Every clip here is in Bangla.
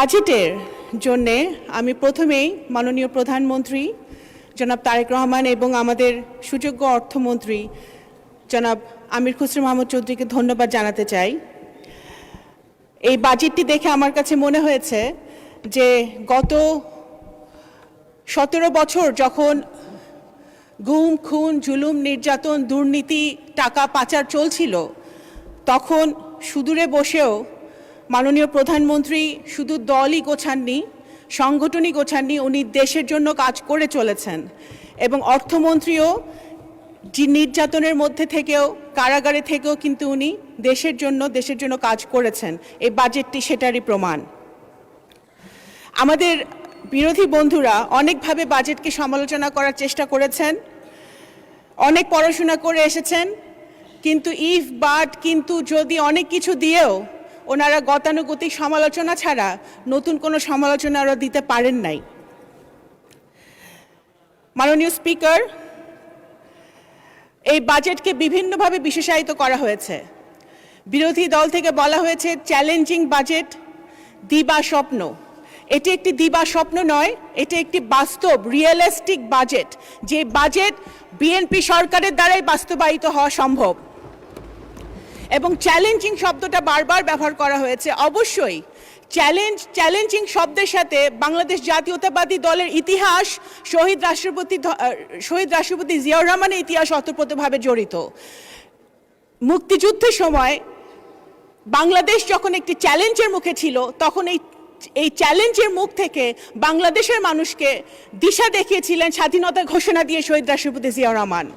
বাজেটের জন্য আমি প্রথমেই মাননীয় প্রধানমন্ত্রী জনাব তারেক রহমান এবং আমাদের সুযোগ্য অর্থমন্ত্রী জনাব আমির খুসরো মাহমুদ চৌধুরীকে ধন্যবাদ জানাতে চাই। এই বাজেটটি দেখে আমার কাছে মনে হয়েছে যে গত 17 বছর যখন গুম খুন জুলুম নির্যাতন দুর্নীতি টাকা পাচার চলছিল, তখন সুদূরে বসেও মাননীয় প্রধানমন্ত্রী শুধু দলই গোছাননি, সংগঠনই গোছাননি, উনি দেশের জন্য কাজ করে চলেছেন। এবং অর্থমন্ত্রীও নির্যাতনের মধ্যে থেকেও কারাগারে থেকেও কিন্তু উনি দেশের জন্য কাজ করেছেন। এই বাজেটটি সেটারই প্রমাণ। আমাদের বিরোধী বন্ধুরা অনেকভাবে বাজেটকে সমালোচনা করার চেষ্টা করেছেন, অনেক পড়াশোনা করে এসেছেন, কিন্তু ইফ বাট কিন্তু যদি অনেক কিছু দিয়েও ওনারা গতানুগতিক সমালোচনা ছাড়া নতুন কোনো সমালোচনা আরও দিতে পারেন নাই। মাননীয় স্পিকার, এই বাজেটকে বিভিন্নভাবে বিশেষায়িত করা হয়েছে। বিরোধী দল থেকে বলা হয়েছে চ্যালেঞ্জিং বাজেট, দিবা স্বপ্ন। এটি একটি দিবা স্বপ্ন নয়, এটি একটি বাস্তব রিয়েলিস্টিক বাজেট, যে বাজেট বিএনপি সরকারের দ্বারাই বাস্তবায়িত হওয়া সম্ভব। এবং চ্যালেঞ্জিং শব্দটা বারবার ব্যবহার করা হয়েছে। অবশ্যই চ্যালেঞ্জিং শব্দের সাথে বাংলাদেশ জাতীয়তাবাদী দলের ইতিহাস, শহীদ রাষ্ট্রপতি জিয়াউর রহমানের ইতিহাস ওতপ্রোতভাবে জড়িত। মুক্তিযুদ্ধের সময় বাংলাদেশ যখন একটি চ্যালেঞ্জের মুখে ছিল, তখন এই চ্যালেঞ্জের মুখ থেকে বাংলাদেশের মানুষকে দিশা দেখিয়েছিলেন স্বাধীনতার ঘোষণা দিয়ে শহীদ রাষ্ট্রপতি জিয়াউর রহমান।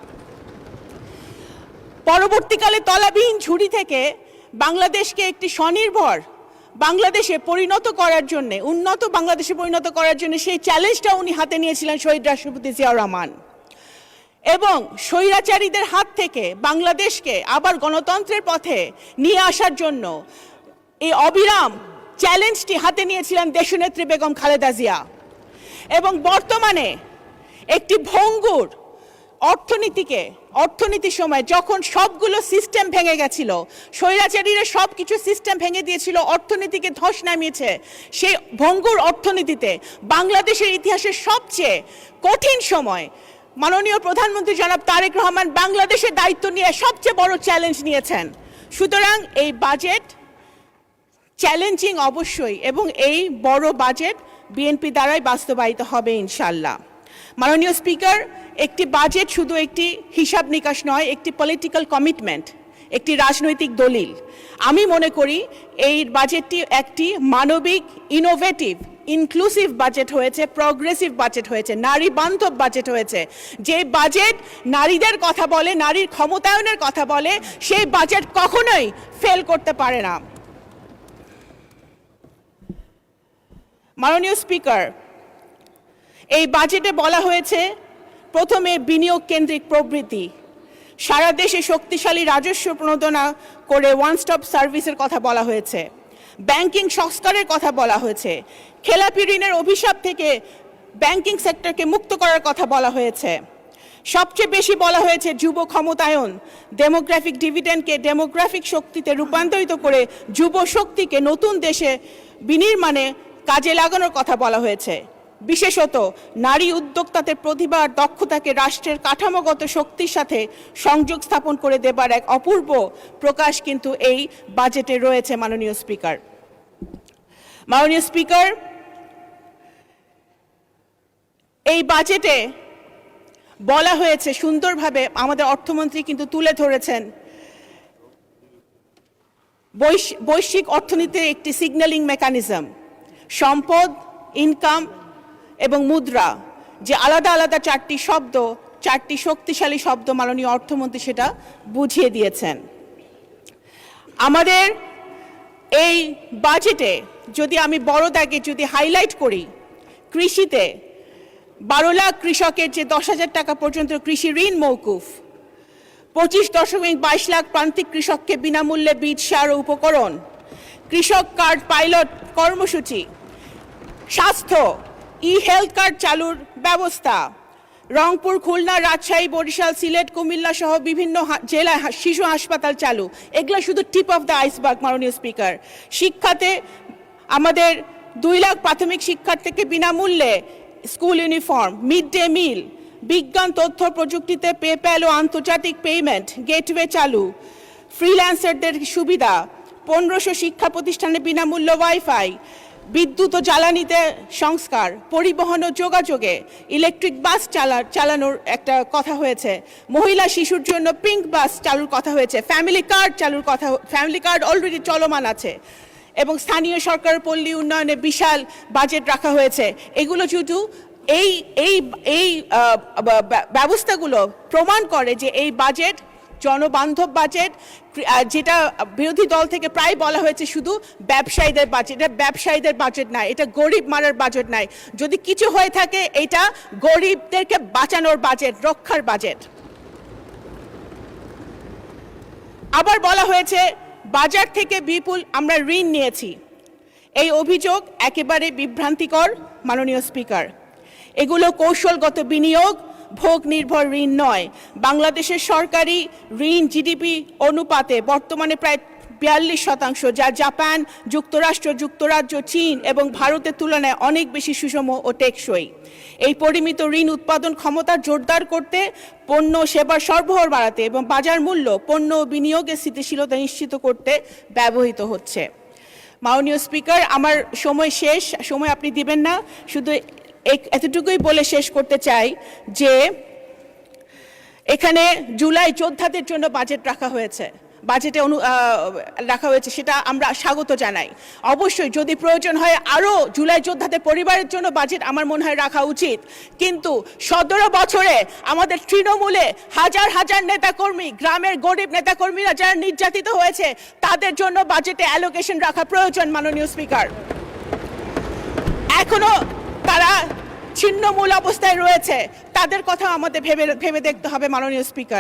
পরবর্তীকালে তলাবিহীন ঝুড়ি থেকে বাংলাদেশকে একটি স্বনির্ভর বাংলাদেশে পরিণত করার জন্য, উন্নত বাংলাদেশে পরিণত করার জন্য সেই চ্যালেঞ্জটা উনি হাতে নিয়েছিলেন শহীদ রাষ্ট্রপতি জিয়াউর রহমান। এবং স্বৈরাচারীদের হাত থেকে বাংলাদেশকে আবার গণতন্ত্রের পথে নিয়ে আসার জন্য এই অবিরাম চ্যালেঞ্জটি হাতে নিয়েছিলেন দেশনেত্রী বেগম খালেদা জিয়া। এবং বর্তমানে একটি ভঙ্গুর অর্থনীতির সময় যখন সবগুলো সিস্টেম ভেঙে গেছিল, স্বৈরাচারীরা সব কিছু সিস্টেম ভেঙে দিয়েছিল, অর্থনীতিকে ধস নামিয়েছে, সেই ভঙ্গুর অর্থনীতিতে বাংলাদেশের ইতিহাসের সবচেয়ে কঠিন সময় মাননীয় প্রধানমন্ত্রী জনাব তারেক রহমান বাংলাদেশের দায়িত্ব নিয়ে সবচেয়ে বড় চ্যালেঞ্জ নিয়েছেন। সুতরাং এই বাজেট চ্যালেঞ্জিং অবশ্যই, এবং এই বড় বাজেট বিএনপি দ্বারাই বাস্তবায়িত হবে ইনশাল্লাহ। মাননীয় স্পিকার, একটি বাজেট শুধু একটি হিসাব নিকাশ নয়, একটি পলিটিক্যাল কমিটমেন্ট, একটি রাজনৈতিক দলিল। আমি মনে করি এই বাজেটটি একটি মানবিক, ইনোভেটিভ, ইনক্লুসিভ বাজেট হয়েছে, প্রগ্রেসিভ বাজেট হয়েছে, নারী বান্ধব বাজেট হয়েছে। যে বাজেট নারীদের কথা বলে, নারীর ক্ষমতায়নের কথা বলে, সেই বাজেট কখনোই ফেল করতে পারে না। মাননীয় স্পিকার, এই বাজেটে বলা হয়েছে প্রথমে বিনিয়োগ কেন্দ্রিক প্রবৃদ্ধি, সারা দেশে শক্তিশালী রাজস্ব প্রণোদনা করে ওয়ান স্টপ সার্ভিসের কথা বলা হয়েছে, ব্যাংকিং সংস্কারের কথা বলা হয়েছে, খেলাপি ঋণের অভিশাপ থেকে ব্যাংকিং সেক্টরকে মুক্ত করার কথা বলা হয়েছে। সবচেয়ে বেশি বলা হয়েছে যুব ক্ষমতায়ন, ডেমোগ্রাফিক ডিভিডেন্ডকে ডেমোগ্রাফিক শক্তিতে রূপান্তরিত করে যুব শক্তিকে নতুন দেশে বিনির্মাণে কাজে লাগানোর কথা বলা হয়েছে। বিশেষত নারী উদ্যোক্তাদের প্রতিভা আর দক্ষতাকে রাষ্ট্রের কাঠামোগত শক্তির সাথে সংযোগ স্থাপন করে দেবার এক অপূর্ব প্রকাশ কিন্তু এই বাজেটে রয়েছে। মাননীয় স্পিকার, এই বাজেটে বলা হয়েছে সুন্দরভাবে, আমাদের অর্থমন্ত্রী কিন্তু তুলে ধরেছেন বৈশ্বিক অর্থনীতির একটি সিগন্যালিং মেকানিজম, সম্পদ, ইনকাম এবং মুদ্রা, যে আলাদা আলাদা চারটি শব্দ, চারটি শক্তিশালী শব্দ মাননীয় অর্থমন্ত্রী সেটা বুঝিয়ে দিয়েছেন। আমাদের এই বাজেটে যদি আমি বড় দাগে যদি হাইলাইট করি, কৃষিতে 12 লাখ কৃষকের যে 10,000 টাকা পর্যন্ত কৃষি ঋণ মৌকুফ, 25.22 লাখ প্রান্তিক কৃষককে বিনামূল্যে বীজ, সার ও উপকরণ, কৃষক কার্ড পাইলট কর্মসূচি, স্বাস্থ্য, হেলথ কার্ড চালুর ব্যবস্থা, রংপুর, খুলনা, রাজশাহী, বরিশাল, সিলেট, কুমিল্লা সহ বিভিন্ন জেলায় শিশু হাসপাতাল চালু। এগুলো শুধু টিপ অফ দ্য আইসবার্গ। মাননীয় স্পিকার, শিক্ষাতে আমাদের 2 লাখ প্রাথমিক শিক্ষার্থীকে বিনামূল্যে school uniform, mid day meal, বিজ্ঞান তথ্য প্রযুক্তিতে পেপ্যাল ও আন্তর্জাতিক পেমেন্ট গেটওয়ে চালু, ফ্রিল্যান্সারদের সুবিধা, 1500 শিক্ষা প্রতিষ্ঠানে বিনামূল্য ওয়াইফাই, বিদ্যুৎ ও জ্বালানিতে সংস্কার, পরিবহন ও যোগাযোগে ইলেকট্রিক বাস চালানোর একটা কথা হয়েছে, মহিলা শিশুর জন্য পিঙ্ক বাস চালুর কথা হয়েছে, ফ্যামিলি কার্ড চালুর কথা, ফ্যামিলি কার্ড অলরেডি চলমান আছে, এবং স্থানীয় সরকার পল্লী উন্নয়নে বিশাল বাজেট রাখা হয়েছে। এগুলো শুধু এই এই এই ব্যবস্থাগুলো প্রমাণ করে যে এই বাজেট জনবান্ধব বাজেট, যেটা বিরোধী দল থেকে প্রায় বলা হয়েছে শুধু ব্যবসায়ীদের বাজেট। এটা ব্যবসায়ীদের বাজেট নাই, এটা গরিব মারার বাজেট নাই। যদি কিছু হয়ে থাকে এটা গরিবদেরকে বাঁচানোর বাজেট, রক্ষার বাজেট। আবার বলা হয়েছে বাজার থেকে বিপুল আমরা ঋণ নিয়েছি। এই অভিযোগ একেবারে বিভ্রান্তিকর মাননীয় স্পিকার। এগুলো কৌশলগত বিনিয়োগ, ভোগ নির্ভর ঋণ নয়। বাংলাদেশের সরকারি ঋণ জিডিপি অনুপাতে বর্তমানে প্রায় 42%, যা জাপান, যুক্তরাষ্ট্র, যুক্তরাজ্য, চীন এবং ভারতের তুলনায় অনেক বেশি সুষম ও টেকসই। এই পরিমিত ঋণ উৎপাদন ক্ষমতা জোরদার করতে, পণ্য সেবার সরবরাহ বাড়াতে এবং বাজার মূল্য, পণ্য ও বিনিয়োগের স্থিতিশীলতা নিশ্চিত করতে ব্যবহৃত হচ্ছে। মাননীয় স্পিকার, আমার সময় শেষ, সময় আপনি দিবেন না, শুধু এতটুকুই বলে শেষ করতে চাই যে এখানে জুলাই যোদ্ধাদের জন্য বাজেট রাখা হয়েছে, সেটা আমরা স্বাগত জানাই। অবশ্যই যদি প্রয়োজন হয় আরও জুলাই যোদ্ধাদের পরিবারের জন্য বাজেট আমার মনে হয় রাখা উচিত, কিন্তু 17 বছরে আমাদের তৃণমূলে হাজার হাজার নেতাকর্মী, গ্রামের গরিব নেতাকর্মীরা যারা নির্যাতিত হয়েছে তাদের জন্য বাজেটে অ্যালোকেশন রাখা প্রয়োজন মাননীয় স্পিকার। এখনো তারা ছিন্নমূল অবস্থায় রয়েছে, তাদের কথা আমাদের ভেবে দেখতে হবে মাননীয় স্পিকার।